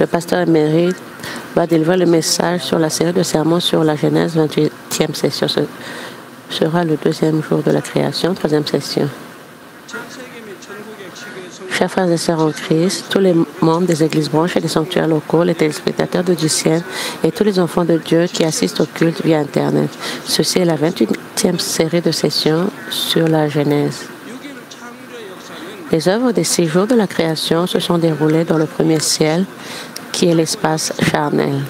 Le pasteur émérite va délivrer le message sur la série de sermons sur la Genèse, 28e session. Ce sera le deuxième jour de la création, troisième session. Chers frères et sœurs en Christ, tous les membres des églises branches et des sanctuaires locaux, les téléspectateurs de du ciel et tous les enfants de Dieu qui assistent au culte via Internet. Ceci est la 28e série de sessions sur la Genèse. Les œuvres des 6 jours de la création se sont déroulées dans le premier ciel, qui est l'espace charnel.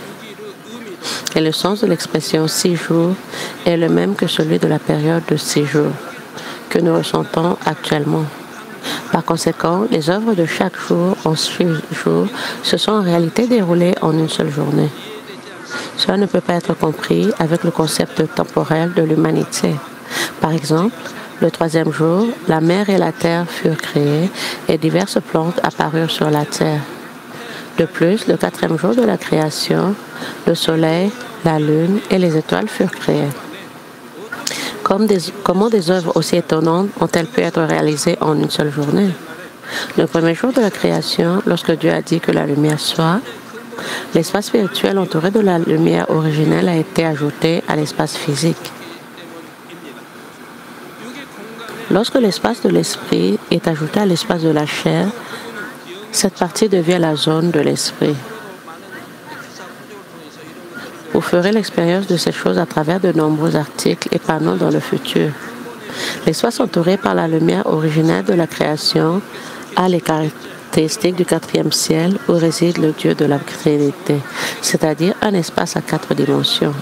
Et le sens de l'expression 6 jours est le même que celui de la période de 6 jours que nous ressentons actuellement. Par conséquent, les œuvres de chaque jour en 6 jours se sont en réalité déroulées en une seule journée. Cela ne peut pas être compris avec le concept temporel de l'humanité. Par exemple, le 3e jour, la mer et la terre furent créées et diverses plantes apparurent sur la terre. De plus, le 4e jour de la création, le soleil, la lune et les étoiles furent créées. Comment des œuvres aussi étonnantes ont-elles pu être réalisées en une seule journée? Le premier jour de la création, lorsque Dieu a dit que la lumière soit, l'espace spirituel entouré de la lumière originelle a été ajouté à l'espace physique. Lorsque l'espace de l'esprit est ajouté à l'espace de la chair, cette partie devient la zone de l'esprit. Vous ferez l'expérience de ces choses à travers de nombreux articles et panneaux dans le futur. L'espace entouré par la lumière originelle de la création a les caractéristiques du 4e ciel où réside le Dieu de la Trinité, c'est-à-dire un espace à 4 dimensions.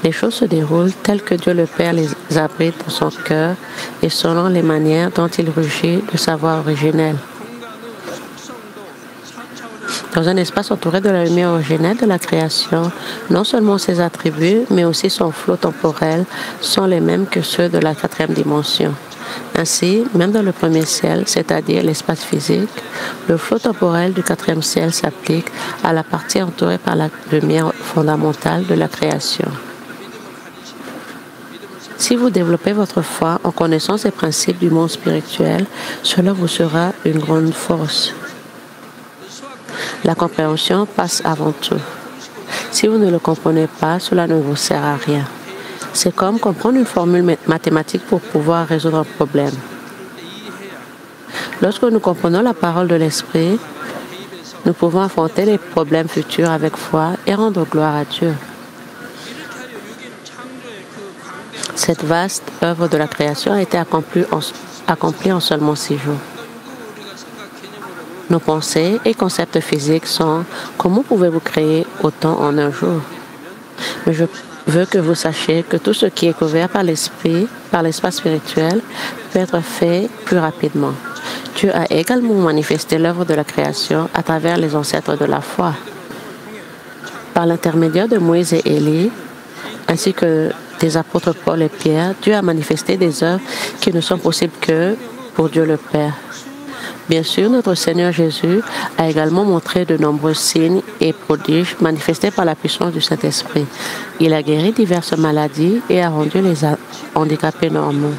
Les choses se déroulent telles que Dieu le Père les abrite dans son cœur et selon les manières dont il rugit de sa voix originelle. Dans un espace entouré de la lumière originelle de la création, non seulement ses attributs, mais aussi son flot temporel sont les mêmes que ceux de la 4e dimension. Ainsi, même dans le premier ciel, c'est-à-dire l'espace physique, le flot temporel du 4e ciel s'applique à la partie entourée par la lumière fondamentale de la création. Si vous développez votre foi en connaissant ces principes du monde spirituel, cela vous sera une grande force. La compréhension passe avant tout. Si vous ne le comprenez pas, cela ne vous sert à rien. C'est comme comprendre une formule mathématique pour pouvoir résoudre un problème. Lorsque nous comprenons la parole de l'Esprit, nous pouvons affronter les problèmes futurs avec foi et rendre gloire à Dieu. Cette vaste œuvre de la création a été accomplie en seulement 6 jours. Nos pensées et concepts physiques sont « Comment pouvez-vous créer autant en un jour ?» Mais je veux que vous sachiez que tout ce qui est couvert par l'esprit, par l'espace spirituel, peut être fait plus rapidement. Dieu a également manifesté l'œuvre de la création à travers les ancêtres de la foi. Par l'intermédiaire de Moïse et Élie, ainsi que des apôtres Paul et Pierre, Dieu a manifesté des œuvres qui ne sont possibles que pour Dieu le Père. Bien sûr, notre Seigneur Jésus a également montré de nombreux signes et prodiges manifestés par la puissance du Saint-Esprit. Il a guéri diverses maladies et a rendu les handicapés normaux.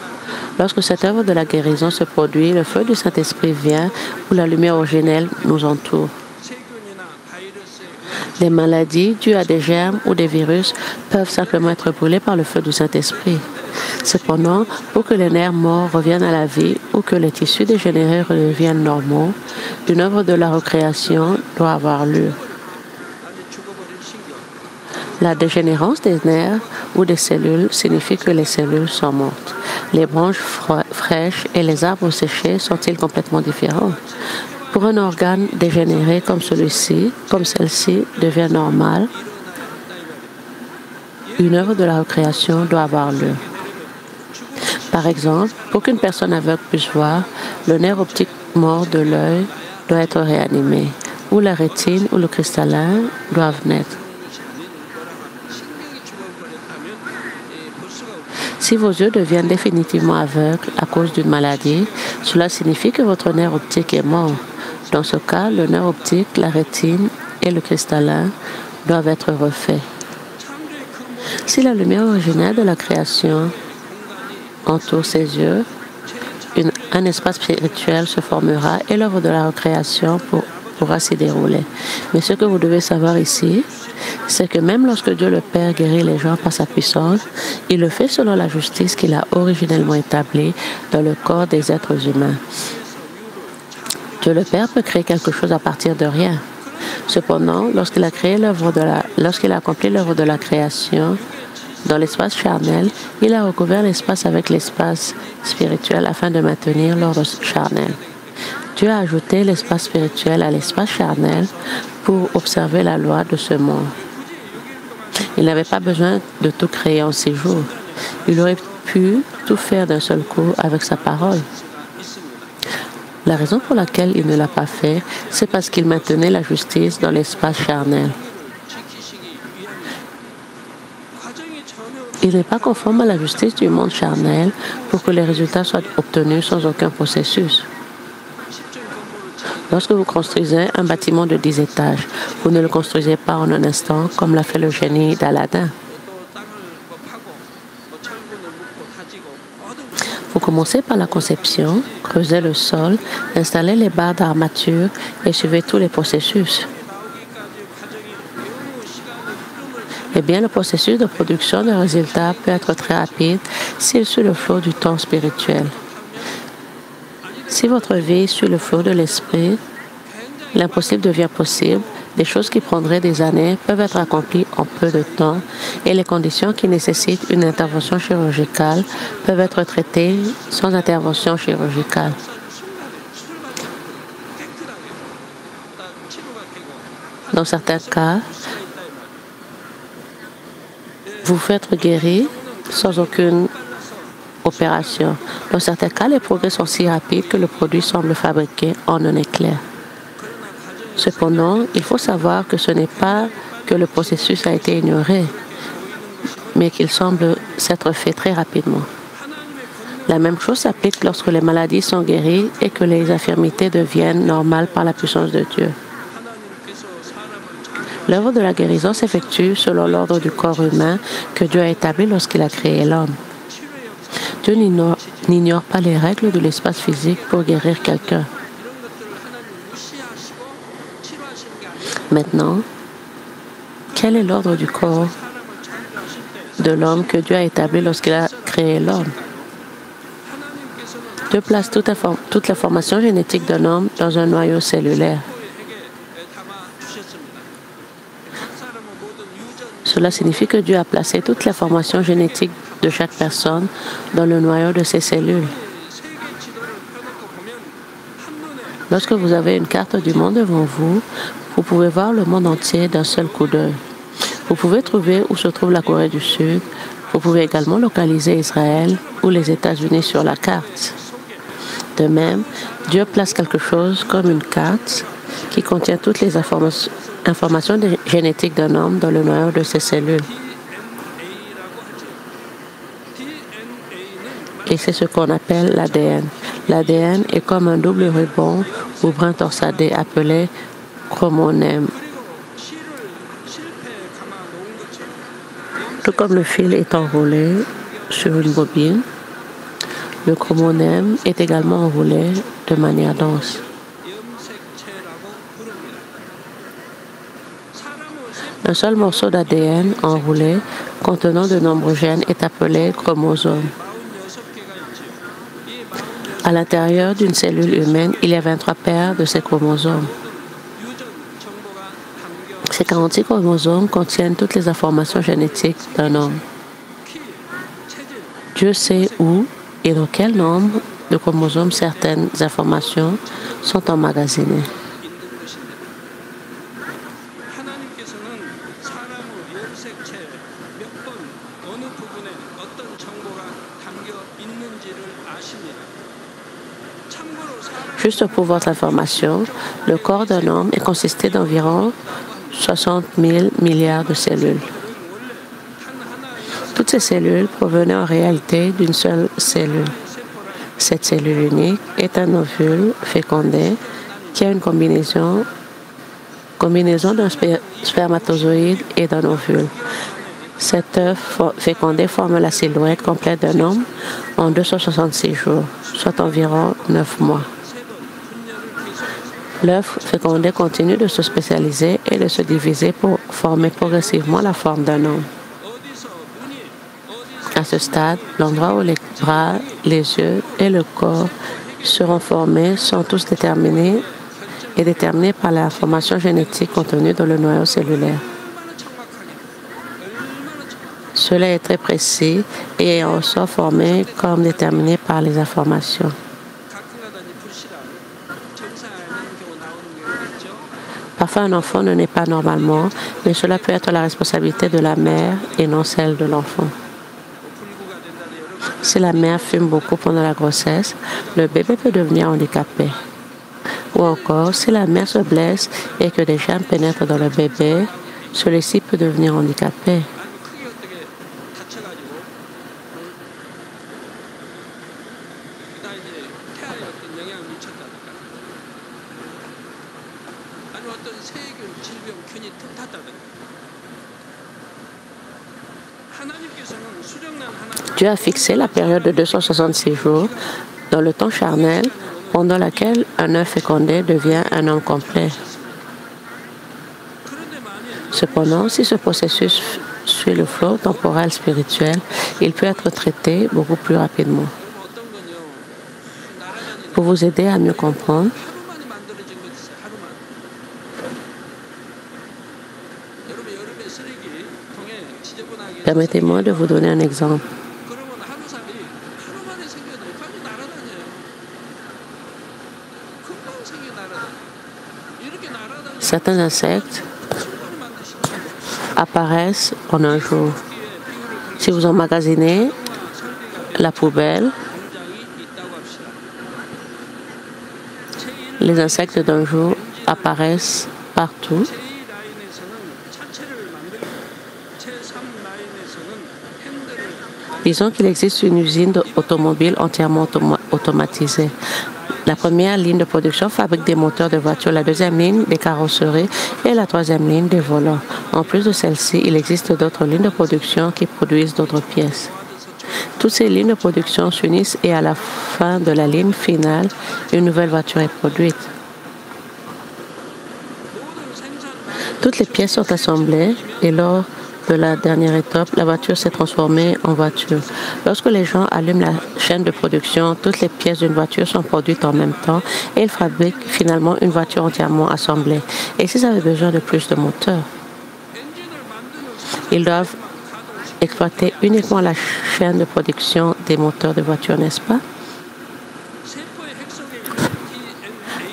Lorsque cette œuvre de la guérison se produit, le feu du Saint-Esprit vient où la lumière originelle nous entoure. Des maladies dues à des germes ou des virus peuvent simplement être brûlées par le feu du Saint-Esprit. Cependant, pour que les nerfs morts reviennent à la vie ou que les tissus dégénérés redeviennent normaux, une œuvre de la recréation doit avoir lieu. La dégénérance des nerfs ou des cellules signifie que les cellules sont mortes. Les branches fraîches et les arbres séchés sont-ils complètement différents? Pour un organe dégénéré comme celui-ci, comme celle-ci devient normale, une œuvre de la recréation doit avoir lieu. Par exemple, pour qu'une personne aveugle puisse voir, le nerf optique mort de l'œil doit être réanimé, ou la rétine ou le cristallin doivent naître. Si vos yeux deviennent définitivement aveugles à cause d'une maladie, cela signifie que votre nerf optique est mort. Dans ce cas, le nerf optique, la rétine et le cristallin doivent être refaits. Si la lumière originelle de la création entoure ses yeux, un espace spirituel se formera et l'œuvre de la recréation pourra s'y dérouler. Mais ce que vous devez savoir ici, c'est que même lorsque Dieu le Père guérit les gens par sa puissance, il le fait selon la justice qu'il a originellement établie dans le corps des êtres humains. Dieu le Père peut créer quelque chose à partir de rien. Cependant, lorsqu'il a accompli l'œuvre de la création dans l'espace charnel, il a recouvert l'espace avec l'espace spirituel afin de maintenir l'ordre charnel. Dieu a ajouté l'espace spirituel à l'espace charnel pour observer la loi de ce monde. Il n'avait pas besoin de tout créer en 6 jours. Il aurait pu tout faire d'un seul coup avec sa parole. La raison pour laquelle il ne l'a pas fait, c'est parce qu'il maintenait la justice dans l'espace charnel. Il n'est pas conforme à la justice du monde charnel pour que les résultats soient obtenus sans aucun processus. Lorsque vous construisez un bâtiment de 10 étages, vous ne le construisez pas en un instant comme l'a fait le génie d'Aladin. Vous commencez par la conception, creusez le sol, installez les barres d'armature et suivez tous les processus. Eh bien, le processus de production de résultats peut être très rapide s'il suit le flot du temps spirituel. Si votre vie suit le flot de l'esprit, l'impossible devient possible. Des choses qui prendraient des années peuvent être accomplies en peu de temps et les conditions qui nécessitent une intervention chirurgicale peuvent être traitées sans intervention chirurgicale. Dans certains cas, vous faites guérir sans aucune opération. Dans certains cas, les progrès sont si rapides que le produit semble fabriqué en un éclair. Cependant, il faut savoir que ce n'est pas que le processus a été ignoré, mais qu'il semble s'être fait très rapidement. La même chose s'applique lorsque les maladies sont guéries et que les infirmités deviennent normales par la puissance de Dieu. L'œuvre de la guérison s'effectue selon l'ordre du corps humain que Dieu a établi lorsqu'il a créé l'homme. Dieu n'ignore pas les règles de l'espace physique pour guérir quelqu'un. Maintenant, quel est l'ordre du corps de l'homme que Dieu a établi lorsqu'il a créé l'homme? Dieu place toute l'information génétique d'un homme dans un noyau cellulaire. Cela signifie que Dieu a placé toute l'information génétique de chaque personne dans le noyau de ses cellules. Lorsque vous avez une carte du monde devant vous, vous pouvez voir le monde entier d'un seul coup d'œil. Vous pouvez trouver où se trouve la Corée du Sud. Vous pouvez également localiser Israël ou les États-Unis sur la carte. De même, Dieu place quelque chose comme une carte qui contient toutes les informations génétiques d'un homme dans le noyau de ses cellules. Et c'est ce qu'on appelle l'ADN. L'ADN est comme un double ruban ou brin torsadé appelé chromosome. Tout comme le fil est enroulé sur une bobine, le chromosome est également enroulé de manière dense. Un seul morceau d'ADN enroulé contenant de nombreux gènes est appelé chromosome. À l'intérieur d'une cellule humaine, il y a 23 paires de ces chromosomes. Ces 46 chromosomes contiennent toutes les informations génétiques d'un homme. Dieu sait où et dans quel nombre de chromosomes certaines informations sont emmagasinées. Juste pour votre information, le corps d'un homme est constitué d'environ 60 000 milliards de cellules. Toutes ces cellules provenaient en réalité d'une seule cellule. Cette cellule unique est un ovule fécondé qui a une combinaison d'un spermatozoïde et d'un ovule. Cet œuf fécondé forme la silhouette complète d'un homme en 266 jours, soit environ 9 mois. L'œuf fécondé continue de se spécialiser et de se diviser pour former progressivement la forme d'un homme. À ce stade, l'endroit où les bras, les yeux et le corps seront formés sont tous déterminés par l'information génétique contenue dans le noyau cellulaire. Cela est très précis et en ressort formé comme déterminé par les informations. Parfois, un enfant ne naît pas normalement, mais cela peut être la responsabilité de la mère et non celle de l'enfant. Si la mère fume beaucoup pendant la grossesse, le bébé peut devenir handicapé. Ou encore, si la mère se blesse et que des germes pénètrent dans le bébé, celui-ci peut devenir handicapé. Dieu a fixé la période de 266 jours dans le temps charnel pendant laquelle un œuf fécondé devient un homme complet. Cependant, si ce processus suit le flot temporel spirituel, il peut être traité beaucoup plus rapidement. Pour vous aider à mieux comprendre, permettez-moi de vous donner un exemple. Certains insectes apparaissent en un jour. Si vous emmagasinez la poubelle, les insectes d'un jour apparaissent partout. Disons qu'il existe une usine automobile entièrement automatisée. La première ligne de production fabrique des moteurs de voitures, la deuxième ligne des carrosseries et la troisième ligne des volants. En plus de celle-ci, il existe d'autres lignes de production qui produisent d'autres pièces. Toutes ces lignes de production s'unissent et à la fin de la ligne finale, une nouvelle voiture est produite. Toutes les pièces sont assemblées et lors de la dernière étape, la voiture s'est transformée en voiture. Lorsque les gens allument la chaîne de production, toutes les pièces d'une voiture sont produites en même temps et ils fabriquent finalement une voiture entièrement assemblée. Et s'ils avaient besoin de plus de moteurs, ils doivent exploiter uniquement la chaîne de production des moteurs de voiture, n'est-ce pas?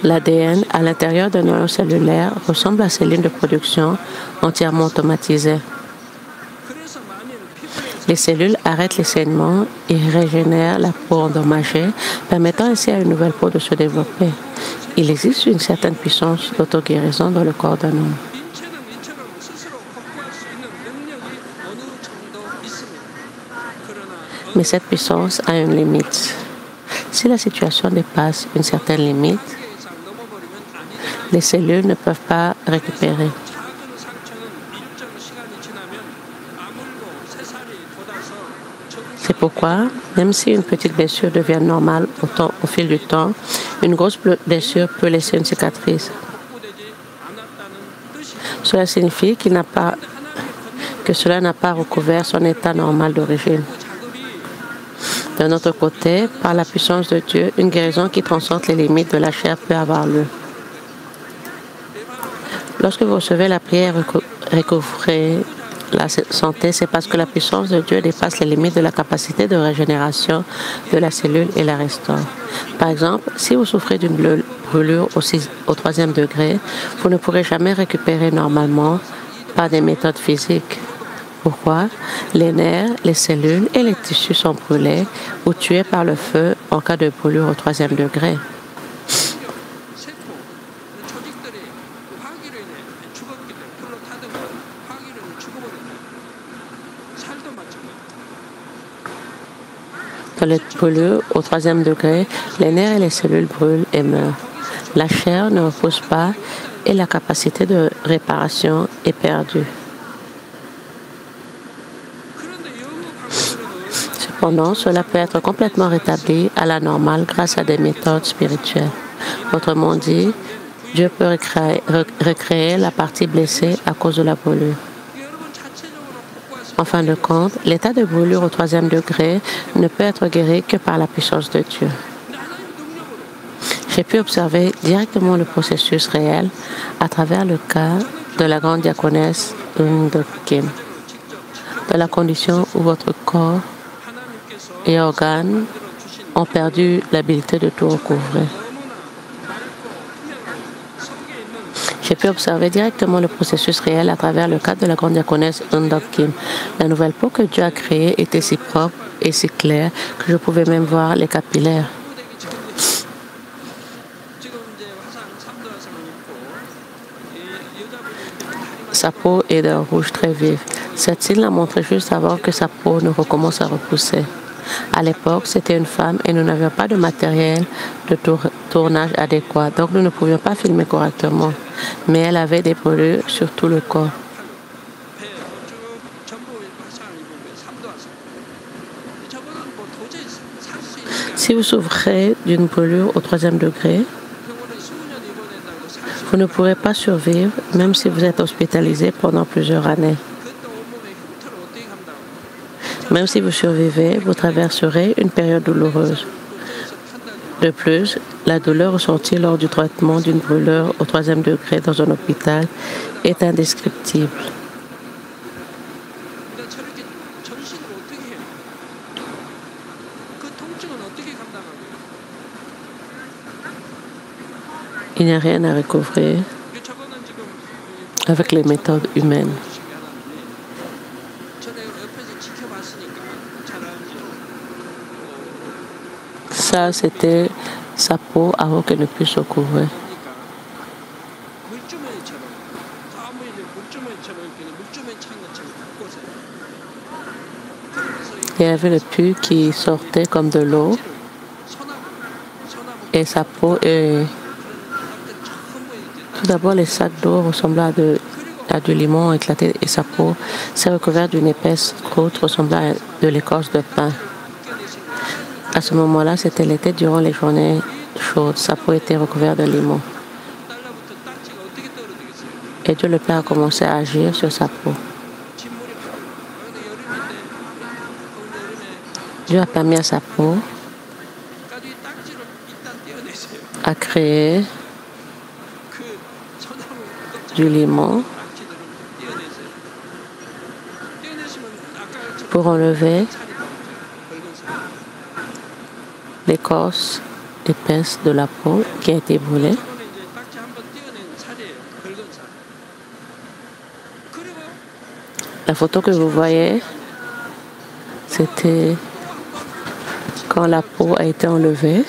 L'ADN à l'intérieur d'un noyau cellulaire ressemble à ces lignes de production entièrement automatisées. Les cellules arrêtent les saignements et régénèrent la peau endommagée, permettant ainsi à une nouvelle peau de se développer. Il existe une certaine puissance d'auto-guérison dans le corps d'un homme. Mais cette puissance a une limite. Si la situation dépasse une certaine limite, les cellules ne peuvent pas récupérer. C'est pourquoi, même si une petite blessure devient normale au fil du temps, une grosse blessure peut laisser une cicatrice. Cela signifie que cela n'a pas recouvert son état normal d'origine. D'un autre côté, par la puissance de Dieu, une guérison qui transcende les limites de la chair peut avoir lieu. Lorsque vous recevez la prière recouvrée la santé, c'est parce que la puissance de Dieu dépasse les limites de la capacité de régénération de la cellule et la restaure. Par exemple, si vous souffrez d'une brûlure au 3e degré, vous ne pourrez jamais récupérer normalement par des méthodes physiques. Pourquoi? Les nerfs, les cellules et les tissus sont brûlés ou tués par le feu en cas de brûlure au 3e degré. Dans les brûlures au 3e degré, les nerfs et les cellules brûlent et meurent. La chair ne repose pas et la capacité de réparation est perdue. Cependant, cela peut être complètement rétabli à la normale grâce à des méthodes spirituelles. Autrement dit, Dieu peut recréer la partie blessée à cause de la brûlure. En fin de compte, l'état de brûlure au 3e degré ne peut être guéri que par la puissance de Dieu. J'ai pu observer directement le processus réel à travers le cas de la grande diaconesse Eun Kim, dans la condition où votre corps et organes ont perdu l'habilité de tout recouvrer. J'ai pu observer directement le processus réel à travers le cas de la grande diaconesse Eun Kim. La nouvelle peau que Dieu a créée était si propre et si claire que je pouvais même voir les capillaires. Sa peau est d'un rouge très vif. Cette signe l'a montré juste avant que sa peau ne recommence à repousser. À l'époque, c'était une femme et nous n'avions pas de matériel de tournage adéquat, donc nous ne pouvions pas filmer correctement. Mais elle avait des brûlures sur tout le corps. Si vous souffrez d'une brûlure au 3e degré, vous ne pourrez pas survivre même si vous êtes hospitalisé pendant plusieurs années. Même si vous survivez, vous traverserez une période douloureuse. De plus, la douleur ressentie lors du traitement d'une brûlure au 3e degré dans un hôpital est indescriptible. Il n'y a rien à recouvrer avec les méthodes humaines. Ça, c'était sa peau avant qu'elle ne puisse se couvrir. Il y avait le pus qui sortait comme de l'eau et sa peau est... Tout d'abord, les sacs d'eau ressemblaient à du limon éclaté et sa peau s'est recouverte d'une épaisse croûte ressemblant à de l'écorce de pin. À ce moment-là, c'était l'été durant les journées chaudes. Sa peau était recouverte de limon. Et Dieu le Père a commencé à agir sur sa peau. Dieu a permis à sa peau à créer du limon pour enlever l'écorce épaisse de la peau qui a été brûlée. La photo que vous voyez, c'était quand la peau a été enlevée.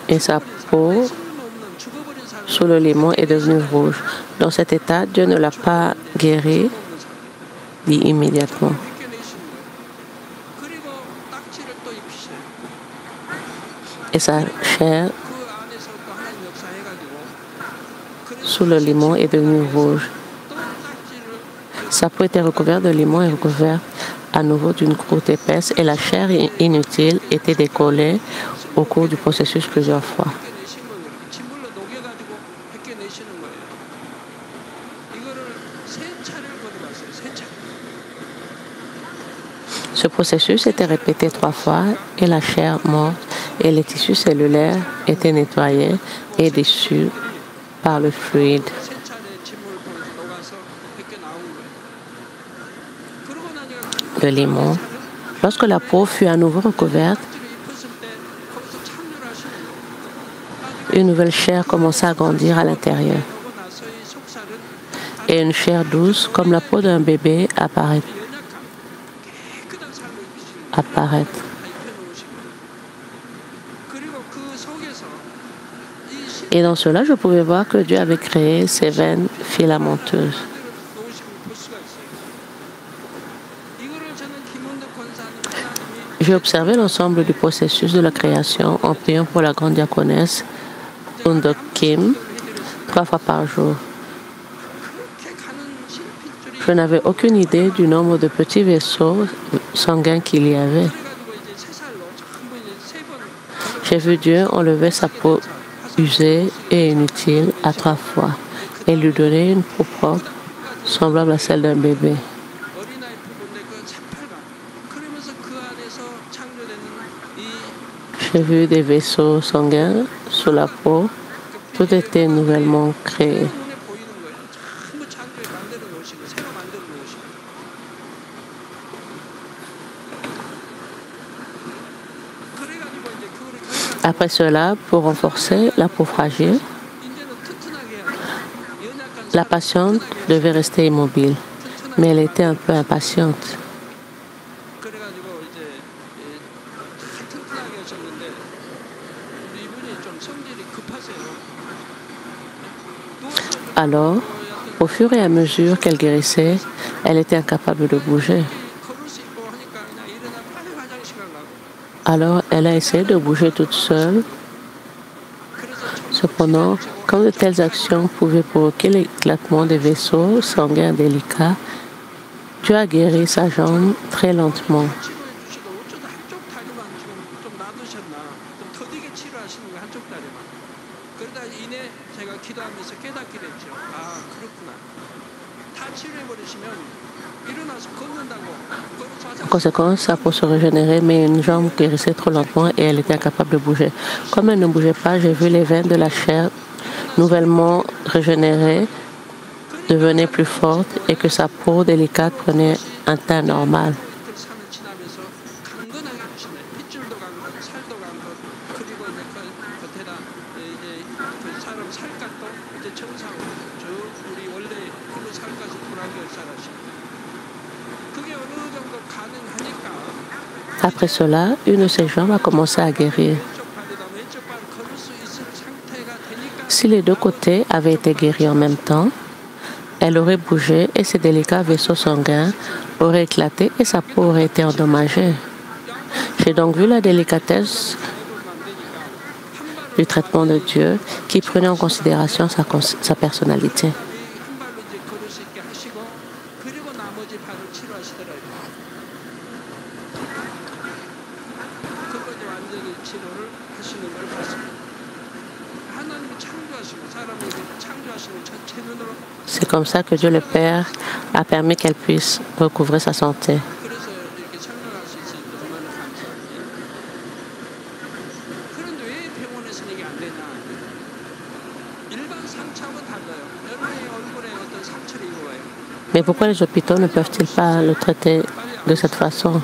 Et sa peau, sous le limon, est devenue rouge. Dans cet état, Dieu ne l'a pas guéri immédiatement. Et sa chair, sous le limon, est devenue rouge. Sa peau était recouverte de limon et recouverte à nouveau d'une croûte épaisse et la chair inutile était décollée au cours du processus plusieurs fois. Ce processus était répété 3 fois et la chair morte et les tissus cellulaires étaient nettoyés et déçus par le fluide. De limon. Lorsque la peau fut à nouveau recouverte, une nouvelle chair commença à grandir à l'intérieur. Et une chair douce, comme la peau d'un bébé, apparaître. Et dans cela, je pouvais voir que Dieu avait créé ces veines filamenteuses. J'ai observé l'ensemble du processus de la création en priant pour la grande diaconesse Eun Kim 3 fois par jour. Je n'avais aucune idée du nombre de petits vaisseaux sanguins qu'il y avait. J'ai vu Dieu enlever sa peau usée et inutile à 3 fois et lui donner une peau propre, semblable à celle d'un bébé. J'ai vu des vaisseaux sanguins sous la peau. Tout était nouvellement créé. Après cela, pour renforcer la peau fragile, la patiente devait rester immobile, mais elle était un peu impatiente. Alors, au fur et à mesure qu'elle guérissait, elle était incapable de bouger. Alors, elle a essayé de bouger toute seule. Cependant, comme de telles actions pouvaient provoquer l'éclatement des vaisseaux sanguins délicats, Dieu a guéri sa jambe très lentement. En conséquence, sa peau se régénérait, mais une jambe guérissait trop lentement et elle était incapable de bouger. Comme elle ne bougeait pas, j'ai vu les veines de la chair nouvellement régénérées devenaient plus fortes et que sa peau délicate prenait un teint normal. Après cela, une de ses jambes a commencé à guérir. Si les 2 côtés avaient été guéris en même temps, elle aurait bougé et ses délicats vaisseaux sanguins auraient éclaté et sa peau aurait été endommagée. J'ai donc vu la délicatesse du traitement de Dieu qui prenait en considération sa personnalité. C'est comme ça que Dieu le Père a permis qu'elle puisse recouvrer sa santé. Mais pourquoi les hôpitaux ne peuvent-ils pas le traiter de cette façon?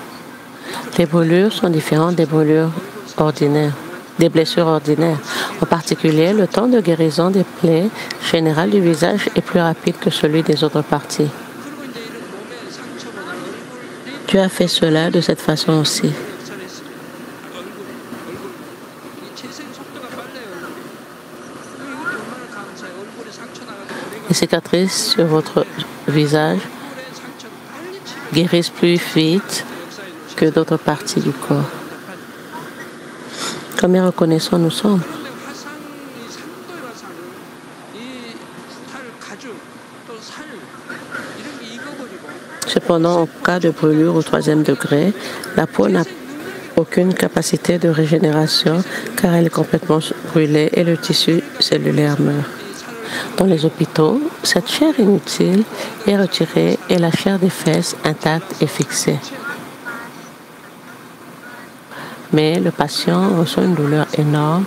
Les brûlures sont différentes des brûlures ordinaires, des blessures ordinaires. En particulier, le temps de guérison des plaies générales du visage est plus rapide que celui des autres parties. Dieu a fait cela de cette façon aussi. Les cicatrices sur votre visage guérissent plus vite que d'autres parties du corps. Combien reconnaissants nous sommes. Cependant, en cas de brûlure au 3e degré, la peau n'a aucune capacité de régénération car elle est complètement brûlée et le tissu cellulaire meurt. Dans les hôpitaux, cette chair inutile est retirée et la chair des fesses intacte est fixée. Mais le patient reçoit une douleur énorme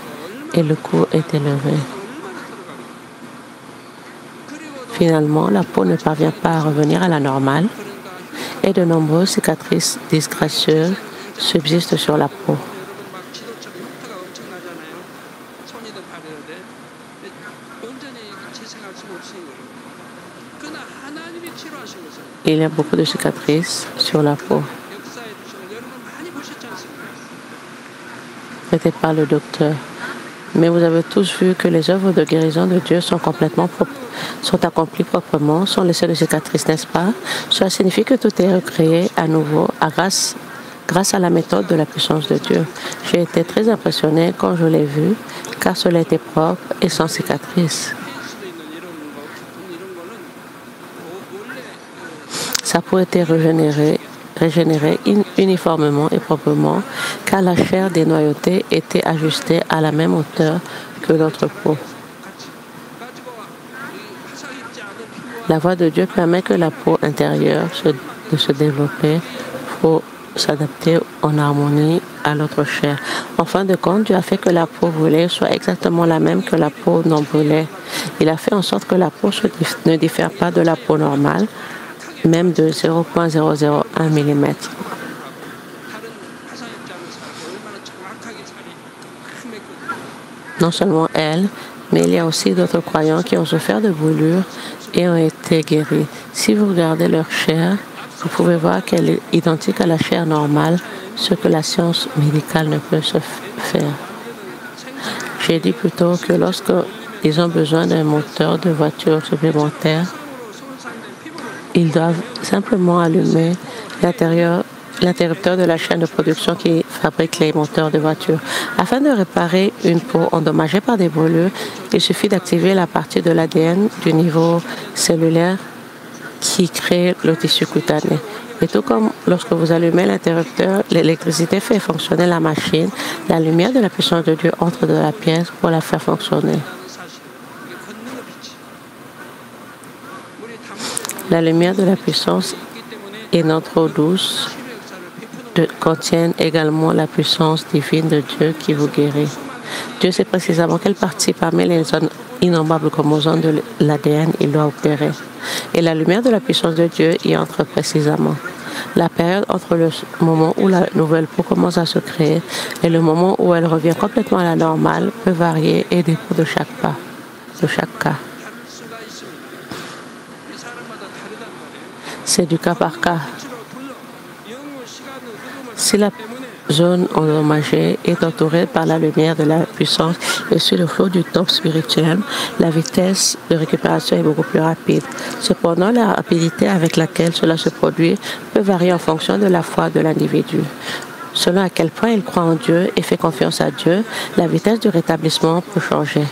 et le cou est élevé. Finalement, la peau ne parvient pas à revenir à la normale et de nombreuses cicatrices disgracieuses subsistent sur la peau. Il y a beaucoup de cicatrices sur la peau. Ce n'était pas le docteur. Mais vous avez tous vu que les œuvres de guérison de Dieu sont accomplies proprement, sans laisser de cicatrices, n'est-ce pas? Cela signifie que tout est recréé à nouveau grâce à la méthode de la puissance de Dieu. J'ai été très impressionné quand je l'ai vu, car cela était propre et sans cicatrices. sa peau était régénérée uniformément et proprement, car la chair dénoyautée était ajustée à la même hauteur que l'autre peau. La voix de Dieu permet que la peau intérieure de se développer pour s'adapter en harmonie à l'autre chair. En fin de compte, Dieu a fait que la peau brûlée soit exactement la même que la peau non brûlée. Il a fait en sorte que la peau ne diffère pas de la peau normale, même de 0,001 mm. Non seulement elle, mais il y a aussi d'autres croyants qui ont souffert de brûlures et ont été guéris. Si vous regardez leur chair, vous pouvez voir qu'elle est identique à la chair normale, ce que la science médicale ne peut se faire. J'ai dit plutôt que lorsqu'ils ont besoin d'un moteur de voiture supplémentaire, ils doivent simplement allumer l'interrupteur de la chaîne de production qui fabrique les moteurs de voiture. Afin de réparer une peau endommagée par des brûlures, il suffit d'activer la partie de l'ADN du niveau cellulaire qui crée le tissu cutané. Et tout comme lorsque vous allumez l'interrupteur, l'électricité fait fonctionner la machine, la lumière de la puissance de Dieu entre dans la pièce pour la faire fonctionner. La lumière de la puissance et notre eau douce contiennent également la puissance divine de Dieu qui vous guérit. Dieu sait précisément quelle partie parmi les innombrables chromosomes de l'ADN il doit opérer. Et la lumière de la puissance de Dieu y entre précisément. La période entre le moment où la nouvelle peau commence à se créer et le moment où elle revient complètement à la normale peut varier et dépend de chaque cas. C'est du cas par cas. Si la zone endommagée est entourée par la lumière de la puissance et sur le flot du temps spirituel, la vitesse de récupération est beaucoup plus rapide. Cependant, la rapidité avec laquelle cela se produit peut varier en fonction de la foi de l'individu. Selon à quel point il croit en Dieu et fait confiance à Dieu, la vitesse du rétablissement peut changer.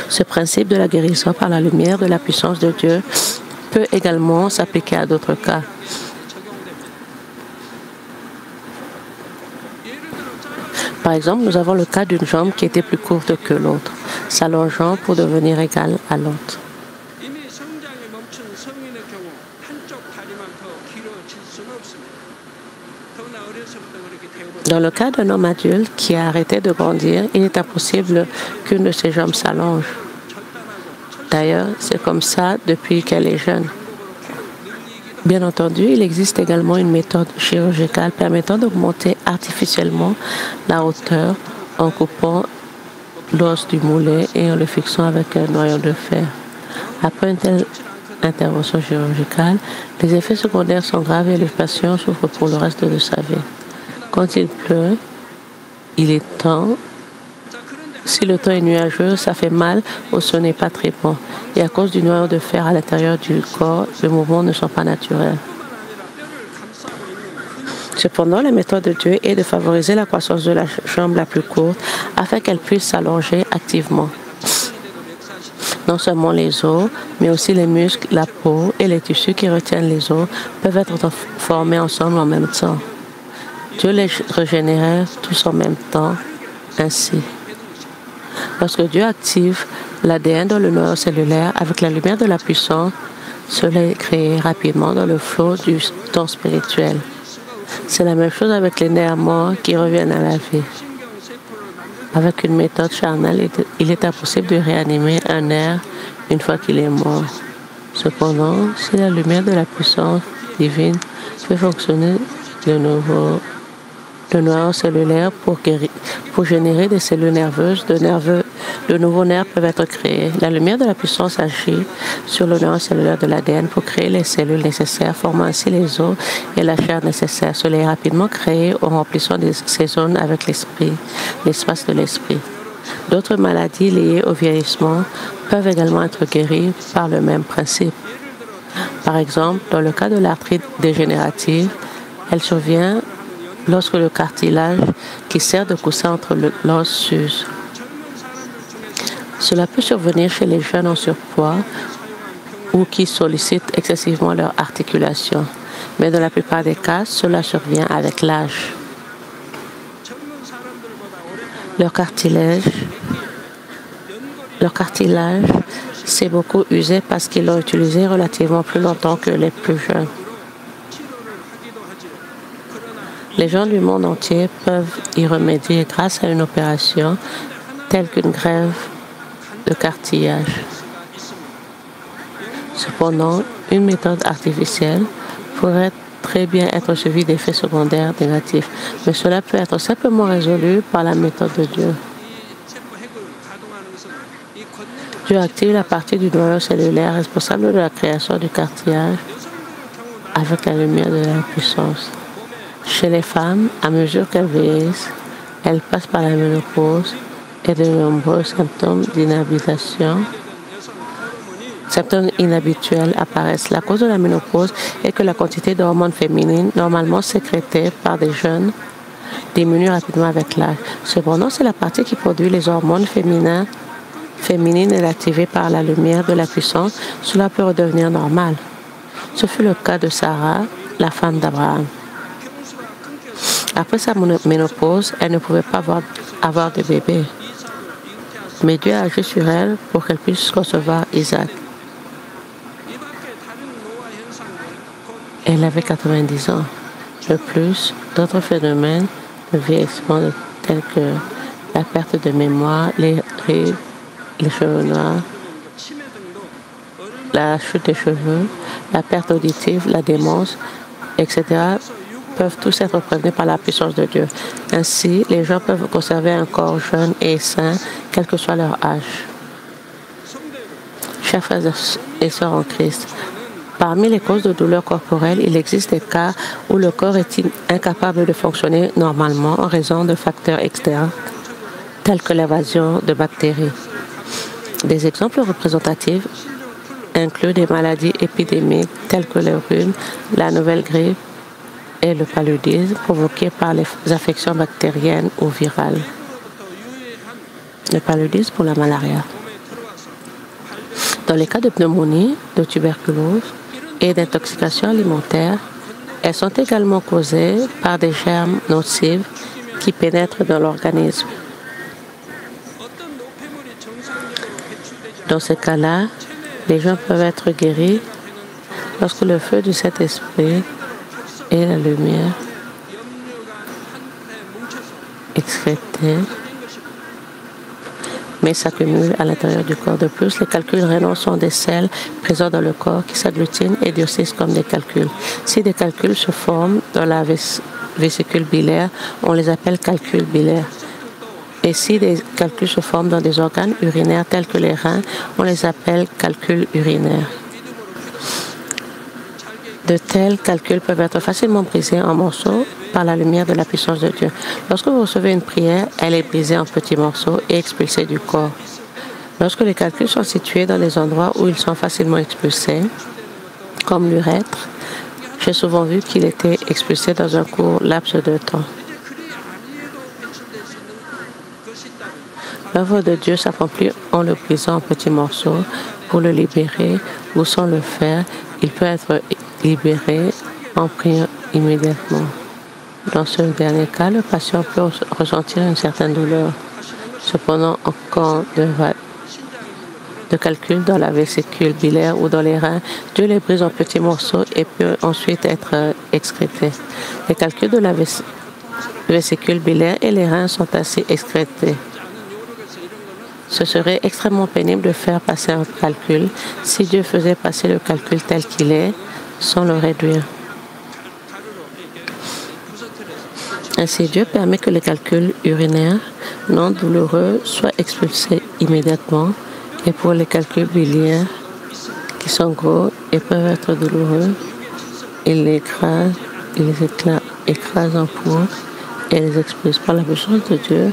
Ce principe de la guérison par la lumière de la puissance de Dieu peut également s'appliquer à d'autres cas. Par exemple, nous avons le cas d'une jambe qui était plus courte que l'autre, s'allongeant pour devenir égale à l'autre. Dans le cas d'un homme adulte qui a arrêté de grandir, il est impossible qu'une de ses jambes s'allonge. D'ailleurs, c'est comme ça depuis qu'elle est jeune. Bien entendu, il existe également une méthode chirurgicale permettant d'augmenter artificiellement la hauteur en coupant l'os du mollet et en le fixant avec un noyau de fer. Après une telle intervention chirurgicale, les effets secondaires sont graves et le patient souffre pour le reste de sa vie. Quand il pleut, il est temps. Si le temps est nuageux, ça fait mal ou ce n'est pas très bon. Et à cause du noyau de fer à l'intérieur du corps, les mouvements ne sont pas naturels. Cependant, la méthode de Dieu est de favoriser la croissance de la jambe la plus courte afin qu'elle puisse s'allonger activement. Non seulement les os, mais aussi les muscles, la peau et les tissus qui retiennent les os peuvent être formés ensemble en même temps. Dieu les régénère tous en même temps, ainsi. Lorsque Dieu active l'ADN dans le noyau cellulaire avec la lumière de la puissance, cela est créé rapidement dans le flot du temps spirituel. C'est la même chose avec les nerfs morts qui reviennent à la vie. Avec une méthode charnelle, il est impossible de réanimer un nerf une fois qu'il est mort. Cependant, si la lumière de la puissance divine peut fonctionner de nouveau, le noyau cellulaire pour générer des cellules nerveuses, de nouveaux nerfs peuvent être créés. La lumière de la puissance agit sur le noyau cellulaire de l'ADN pour créer les cellules nécessaires, formant ainsi les os et la chair nécessaire. Cela est rapidement créé en remplissant ces zones avec l'espace de l'esprit. D'autres maladies liées au vieillissement peuvent également être guéries par le même principe. Par exemple, dans le cas de l'arthrite dégénérative, elle survient lorsque le cartilage qui sert de coussin entre l'os s'use. Cela peut survenir chez les jeunes en surpoids ou qui sollicitent excessivement leur articulation. Mais dans la plupart des cas, cela survient avec l'âge. Leur cartilage s'est beaucoup usé parce qu'ils l'ont utilisé relativement plus longtemps que les plus jeunes. Les gens du monde entier peuvent y remédier grâce à une opération telle qu'une greffe de cartilage. Cependant, une méthode artificielle pourrait très bien être suivie d'effets secondaires négatifs, mais cela peut être simplement résolu par la méthode de Dieu. Dieu active la partie du noyau cellulaire responsable de la création du cartilage avec la lumière de la puissance. Chez les femmes, à mesure qu'elles vieillissent, elles passent par la ménopause et de nombreux symptômes inhabituels apparaissent. La cause de la ménopause est que la quantité d'hormones féminines normalement sécrétées par des jeunes diminue rapidement avec l'âge. Cependant, c'est la partie qui produit les hormones féminines est activée par la lumière de la puissance. Cela peut redevenir normal. Ce fut le cas de Sarah, la femme d'Abraham. Après sa ménopause, elle ne pouvait pas avoir de bébé. Mais Dieu a agi sur elle pour qu'elle puisse concevoir Isaac. Elle avait 90 ans. De plus, d'autres phénomènes de vieillissement tels que la perte de mémoire, les rides, les cheveux noirs, la chute des cheveux, la perte auditive, la démence, etc. peuvent tous être prévenus par la puissance de Dieu. Ainsi, les gens peuvent conserver un corps jeune et sain, quel que soit leur âge. Chers frères et sœurs en Christ, parmi les causes de douleur corporelle, il existe des cas où le corps est incapable de fonctionner normalement en raison de facteurs externes, tels que l'invasion de bactéries. Des exemples représentatifs incluent des maladies épidémiques telles que le rhume, la nouvelle grippe et le paludisme provoqués par les infections bactériennes ou virales. Le paludisme pour la malaria. Dans les cas de pneumonie, de tuberculose et d'intoxication alimentaire, elles sont également causées par des germes nocifs qui pénètrent dans l'organisme. Dans ce cas-là, les gens peuvent être guéris lorsque le feu du Saint-Esprit et la lumière excrétée mais s'accumulent à l'intérieur du corps. De plus, les calculs rénaux sont des sels présents dans le corps qui s'agglutinent et durcissent comme des calculs. Si des calculs se forment dans la vésicule biliaire, on les appelle calculs biliaires. Et si des calculs se forment dans des organes urinaires tels que les reins, on les appelle calculs urinaires. De tels calculs peuvent être facilement brisés en morceaux par la lumière de la puissance de Dieu. Lorsque vous recevez une prière, elle est brisée en petits morceaux et expulsée du corps. Lorsque les calculs sont situés dans des endroits où ils sont facilement expulsés, comme l'urètre, j'ai souvent vu qu'il était expulsé dans un court laps de temps. L'œuvre de Dieu s'accomplit en le brisant en petits morceaux pour le libérer ou sans le faire, il peut être libéré en priant immédiatement. Dans ce dernier cas, le patient peut ressentir une certaine douleur. Cependant, en cas de calcul dans la vésicule biliaire ou dans les reins, Dieu les brise en petits morceaux et peut ensuite être excrété. Les calculs de la vésicule biliaire et les reins sont ainsi excrétés. Ce serait extrêmement pénible de faire passer un calcul si Dieu faisait passer le calcul tel qu'il est, sans le réduire. Ainsi, Dieu permet que les calculs urinaires non douloureux soient expulsés immédiatement, et pour les calculs biliaires qui sont gros et peuvent être douloureux, il les écrase en poudre et les expulse. Par la puissance de Dieu,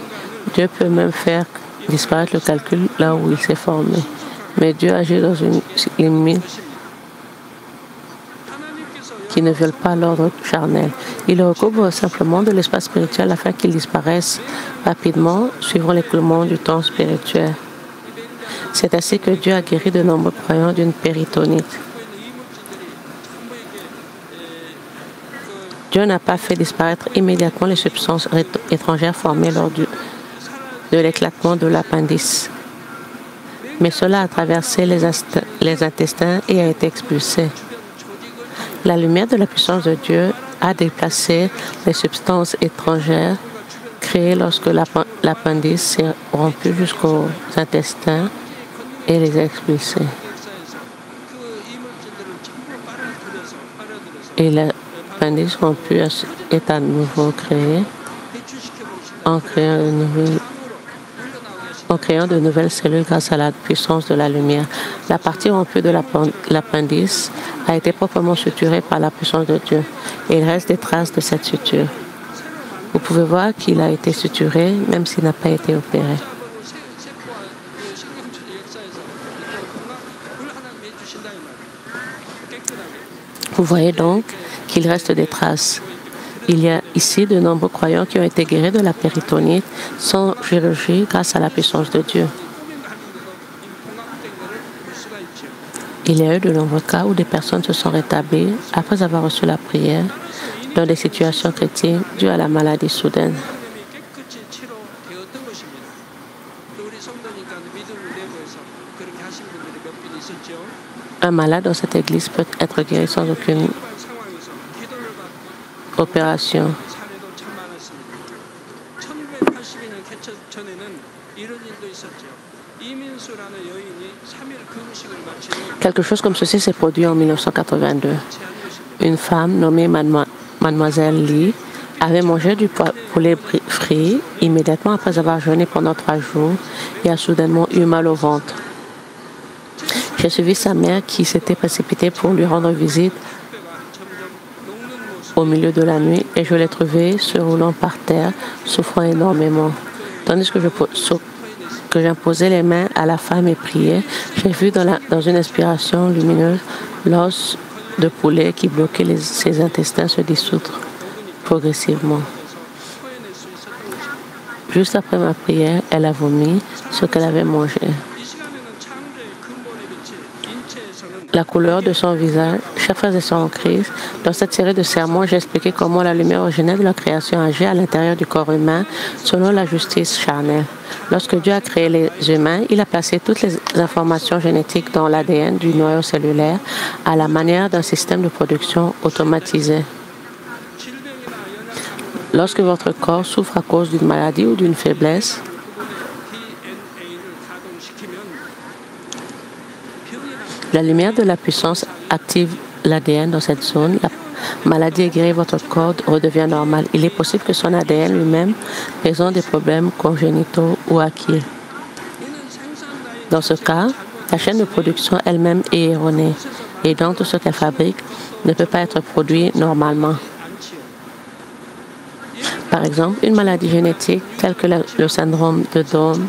Dieu peut même faire disparaître le calcul là où il s'est formé. Mais Dieu agit dans une limite qui ne viole pas l'ordre charnel. Il recouvre simplement de l'espace spirituel afin qu'il disparaisse rapidement suivant l'écoulement du temps spirituel. C'est ainsi que Dieu a guéri de nombreux croyants d'une péritonite. Dieu n'a pas fait disparaître immédiatement les substances étrangères formées lors de l'éclatement de l'appendice. Mais cela a traversé les intestins et a été expulsé. La lumière de la puissance de Dieu a déplacé les substances étrangères créées lorsque l'appendice s'est rompu jusqu'aux intestins et les a expulsés. Et l'appendice rompu est à nouveau créé en créant de nouvelles cellules grâce à la puissance de la lumière. La partie rompue de l'appendice a été proprement suturée par la puissance de Dieu et il reste des traces de cette suture. Vous pouvez voir qu'il a été suturé même s'il n'a pas été opéré. Vous voyez donc qu'il reste des traces. Il y a ici de nombreux croyants qui ont été guéris de la péritonite sans chirurgie grâce à la puissance de Dieu. Il y a eu de nombreux cas où des personnes se sont rétablies après avoir reçu la prière dans des situations critiques dues à la maladie soudaine. Un malade dans cette église peut être guéri sans aucune opération. Quelque chose comme ceci s'est produit en 1982. Une femme nommée Mademoiselle Lee avait mangé du poulet frit immédiatement après avoir jeûné pendant 3 jours et a soudainement eu mal au ventre. J'ai suivi sa mère qui s'était précipitée pour lui rendre visite au milieu de la nuit et je l'ai trouvée se roulant par terre, souffrant énormément. Tandis que j'imposais les mains à la femme et priais, j'ai vu dans une inspiration lumineuse l'os de poulet qui bloquait ses intestins se dissoudre progressivement. Juste après ma prière, elle a vomi ce qu'elle avait mangé. La couleur de son visage, chers frères et sœurs en Christ, dans cette série de sermons, j'ai expliqué comment la lumière originelle de la création agit à l'intérieur du corps humain selon la justice charnelle. Lorsque Dieu a créé les humains, il a placé toutes les informations génétiques dans l'ADN du noyau cellulaire à la manière d'un système de production automatisé. Lorsque votre corps souffre à cause d'une maladie ou d'une faiblesse, la lumière de la puissance active l'ADN dans cette zone. La maladie est guérie, votre corps redevient normal. Il est possible que son ADN lui-même présente des problèmes congénitaux ou acquis. Dans ce cas, la chaîne de production elle-même est erronée et donc tout ce qu'elle fabrique ne peut pas être produit normalement. Par exemple, une maladie génétique telle que le syndrome de Down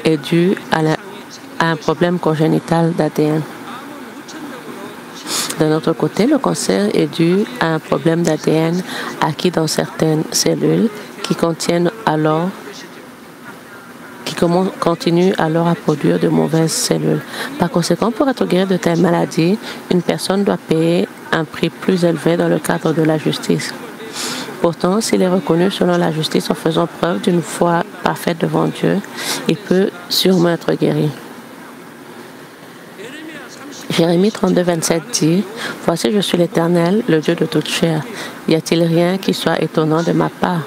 est due à un problème congénital d'ADN. D'un autre côté, le cancer est dû à un problème d'ADN acquis dans certaines cellules qui continuent alors à produire de mauvaises cellules. Par conséquent, pour être guéri de telles maladies, une personne doit payer un prix plus élevé dans le cadre de la justice. Pourtant, s'il est reconnu selon la justice en faisant preuve d'une foi parfaite devant Dieu, il peut sûrement être guéri. Jérémie 32, 27 dit « Voici, je suis l'Éternel, le Dieu de toute chair. Y a-t-il rien qui soit étonnant de ma part ?»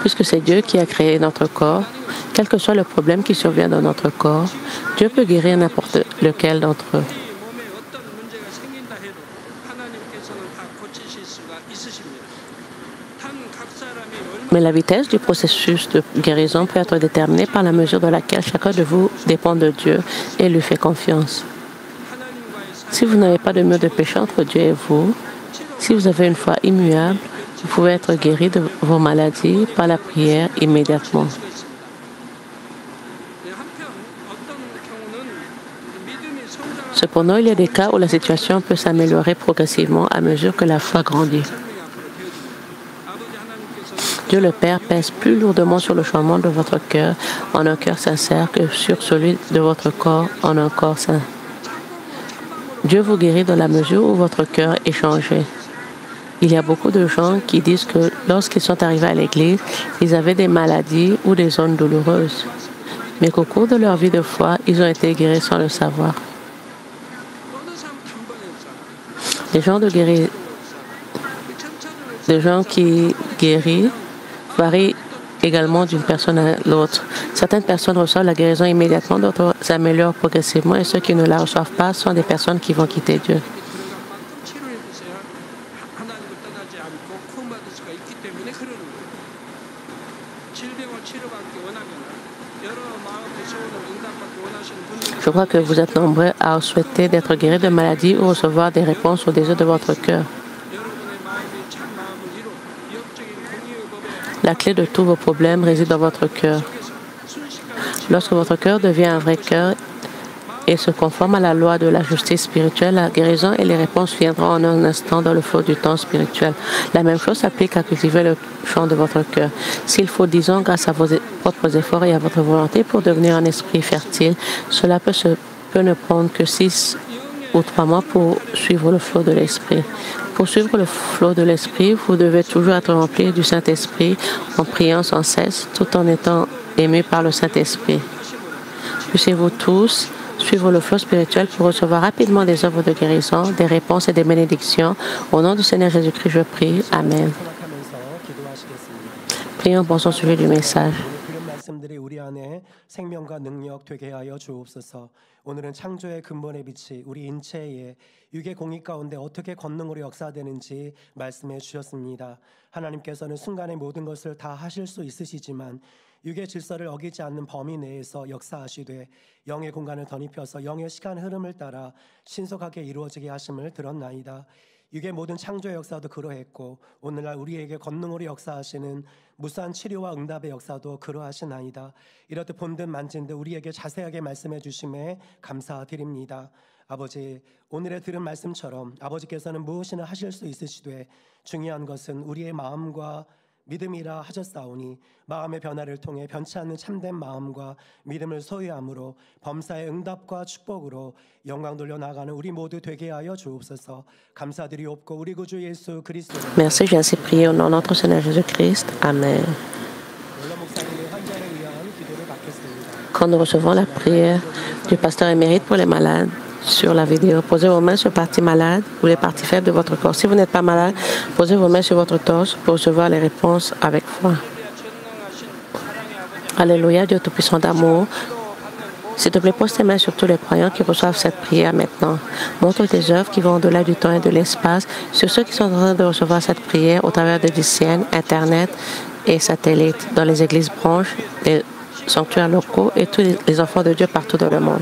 Puisque c'est Dieu qui a créé notre corps, quel que soit le problème qui survient dans notre corps, Dieu peut guérir n'importe lequel d'entre eux. Mais la vitesse du processus de guérison peut être déterminée par la mesure dans laquelle chacun de vous dépend de Dieu et lui fait confiance. Si vous n'avez pas de mur de péché entre Dieu et vous, si vous avez une foi immuable, vous pouvez être guéri de vos maladies par la prière immédiatement. Cependant, il y a des cas où la situation peut s'améliorer progressivement à mesure que la foi grandit. Dieu le Père pèse plus lourdement sur le changement de votre cœur en un cœur sincère que sur celui de votre corps en un corps saint. Dieu vous guérit dans la mesure où votre cœur est changé. Il y a beaucoup de gens qui disent que lorsqu'ils sont arrivés à l'Église, ils avaient des maladies ou des zones douloureuses, mais qu'au cours de leur vie de foi, ils ont été guéris sans le savoir. Les gens qui guérissent varient également d'une personne à l'autre. Certaines personnes reçoivent la guérison immédiatement, d'autres s'améliorent progressivement et ceux qui ne la reçoivent pas sont des personnes qui vont quitter Dieu. Je crois que vous êtes nombreux à souhaiter d'être guéris de maladies ou recevoir des réponses aux désirs de votre cœur. La clé de tous vos problèmes réside dans votre cœur. Lorsque votre cœur devient un vrai cœur et se conforme à la loi de la justice spirituelle, la guérison et les réponses viendront en un instant dans le flot du temps spirituel. La même chose s'applique à cultiver le champ de votre cœur. S'il faut 10 ans grâce à vos propres efforts et à votre volonté pour devenir un esprit fertile, cela peut ne prendre que 6 ou 3 mois pour suivre le flot de l'esprit. Pour suivre le flot de l'esprit, vous devez toujours être rempli du Saint-Esprit en priant sans cesse, tout en étant ému par le Saint-Esprit. Puissiez-vous tous suivre le flot spirituel pour recevoir rapidement des œuvres de guérison, des réponses et des bénédictions. Au nom du Seigneur Jésus-Christ, je prie. Amen. Prions pour son sujet du message. 오늘은 창조의 근본의 빛이 우리 인체의 육의 공의 가운데 어떻게 권능으로 역사되는지 말씀해 주셨습니다. 하나님께서는 순간의 모든 것을 다 하실 수 있으시지만 육의 질서를 어기지 않는 범위 내에서 역사하시되 영의 공간을 덧입혀서 영의 시간 흐름을 따라 신속하게 이루어지게 하심을 들었나이다. 육의 모든 창조의 역사도 그러했고 오늘날 우리에게 권능으로 역사하시는 무수한 치료와 응답의 역사도 그러하시나이다. 이렇듯 본 듯 만진 듯 우리에게 자세하게 말씀해 주심에 감사드립니다. 아버지, 오늘의 들은 말씀처럼 아버지께서는 무엇이나 하실 수 있으시되 중요한 것은 우리의 마음과 믿음이라 하셨사오니 마음의 변화를 통해 변치 않는 참된 마음과 믿음을 소유함으로 범사의 응답과 축복으로 영광 돌려 나가는 우리 모두 되게 하여 주옵소서. 감사드리옵고 우리 구주 예수 그리스도. Merci, j'ai ainsi prié au nom de notre Seigneur Jésus-Christ. Amen. Quand nous recevons la prière du pasteur émérite pour les malades, sur la vidéo, posez vos mains sur les parties malades ou les parties faibles de votre corps. Si vous n'êtes pas malade, posez vos mains sur votre torse pour recevoir les réponses avec foi. Alléluia, Dieu Tout-Puissant d'amour. S'il te plaît, pose tes mains sur tous les croyants qui reçoivent cette prière maintenant. Montre tes œuvres qui vont au-delà du temps et de l'espace sur ceux qui sont en train de recevoir cette prière au travers de DCN, Internet et satellites, dans les églises branches, les sanctuaires locaux et tous les enfants de Dieu partout dans le monde.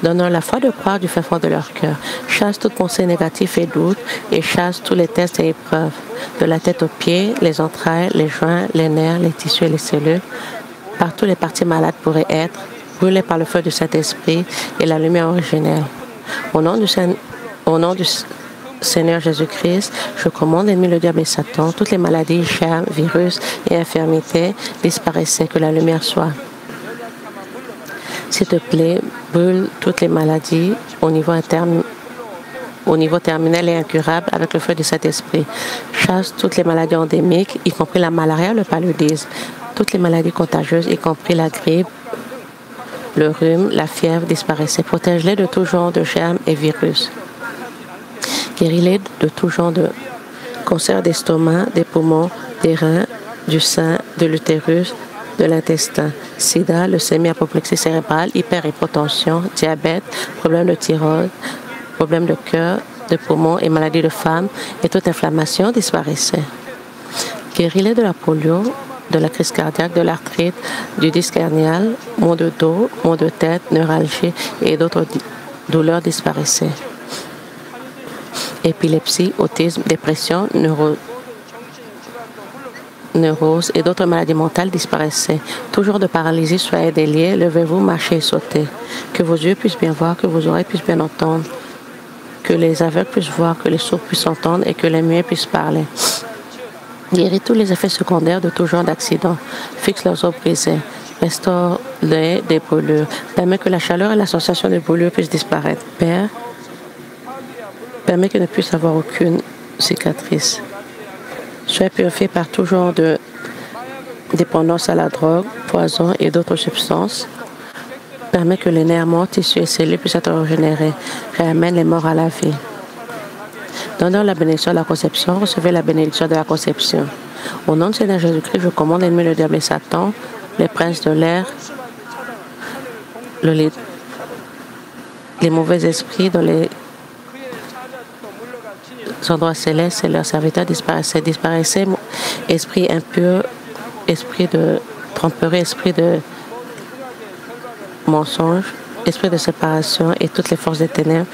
Donne-leur la foi de croire du fin fond de leur cœur. Chasse toute pensée négative et doute et chasse tous les tests et épreuves. De la tête aux pieds, les entrailles, les joints, les nerfs, les tissus et les cellules. Partout les parties malades pourraient être brûlées par le feu du Saint-Esprit et la lumière originelle. Au nom du Seigneur Jésus-Christ, je commande l'ennemi, le diable et Satan, toutes les maladies, germes, virus et infirmités disparaissaient, que la lumière soit. S'il te plaît, brûle toutes les maladies au niveau terminal et incurable avec le feu du Saint-Esprit. Chasse toutes les maladies endémiques, y compris la malaria, le paludisme, toutes les maladies contagieuses, y compris la grippe, le rhume, la fièvre, disparaissaient. Protège-les de tout genre de germes et virus. Guéris-les de tout genre de cancer d'estomac, des poumons, des reins, du sein, de l'utérus, de l'intestin, sida, leucémie, apoplexie cérébrale, hyperhypotension, diabète, problème de thyroïde, problème de cœur, de poumons et maladies de femme et toute inflammation disparaissait. Guéris-les de la polio, de la crise cardiaque, de l'arthrite, du disque hernial, maux de dos, maux de tête, neuralgie et d'autres douleurs disparaissaient. Épilepsie, autisme, dépression, neurose et d'autres maladies mentales disparaissaient. Toujours de paralysie, soyez déliés, levez-vous, marchez et sautez. Que vos yeux puissent bien voir, que vos oreilles puissent bien entendre, que les aveugles puissent voir, que les sourds puissent entendre et que les muets puissent parler. Guéris tous les effets secondaires de tout genre d'accidents. Fixe leurs os brisés. Restaure-les des brûlures. Permets que la chaleur et la sensation de brûlure puissent disparaître. Père, permets qu'il ne puisse avoir aucune cicatrice. Sois purifié par tout genre de dépendance à la drogue, poison et d'autres substances. Permets que les nerfs morts, tissus et cellules puissent être régénérés. Réamène les morts à la vie. Donnant la bénédiction de la conception, recevez la bénédiction de la conception. Au nom de Seigneur Jésus-Christ, je commande l'ennemi, le diable et Satan, les princes de l'air, les mauvais esprits dans les endroits célestes et leurs serviteurs disparaissez. Disparaissez, esprit impur, esprit de tromperie, esprit de mensonge, esprit de séparation et toutes les forces des ténèbres.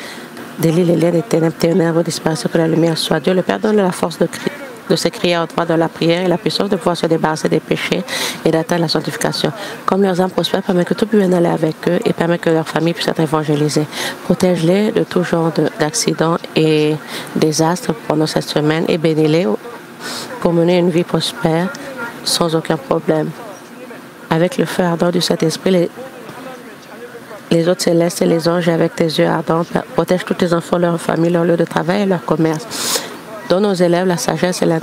Délie les liens des ténèbres, disparaissez, que la lumière soit. Dieu le Père donne la force de se crier au droit de la prière et la puissance de pouvoir se débarrasser des péchés et d'atteindre la sanctification. Comme leurs âmes prospèrent, permet que tout puisse aller avec eux et permet que leur famille puisse être évangélisée. Protège-les de tout genre d'accidents et désastres pendant cette semaine et bénis-les pour mener une vie prospère sans aucun problème. Avec le feu ardent du Saint-Esprit, les autres célestes et les anges avec tes yeux ardents, protège tous tes enfants, leur famille, leur lieu de travail et leur commerce. Donne aux élèves la sagesse et la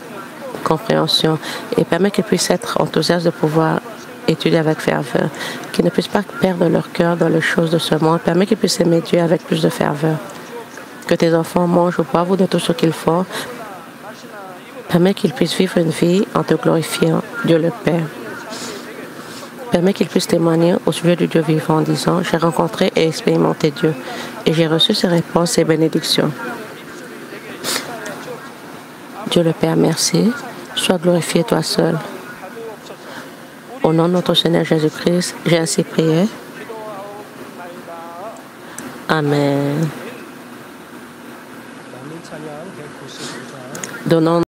compréhension et permet qu'ils puissent être enthousiastes de pouvoir étudier avec ferveur, qu'ils ne puissent pas perdre leur cœur dans les choses de ce monde. Permet qu'ils puissent aimer Dieu avec plus de ferveur. Que tes enfants mangent ou boivent de tout ce qu'ils font. Permet qu'ils puissent vivre une vie en te glorifiant, Dieu le Père. Permet qu'ils puissent témoigner au sujet du Dieu vivant en disant « J'ai rencontré et expérimenté Dieu et j'ai reçu ses réponses et bénédictions. » Dieu le Père, merci. Sois glorifié toi seul. Au nom de notre Seigneur Jésus-Christ, j'ai ainsi prié. Amen. Donnons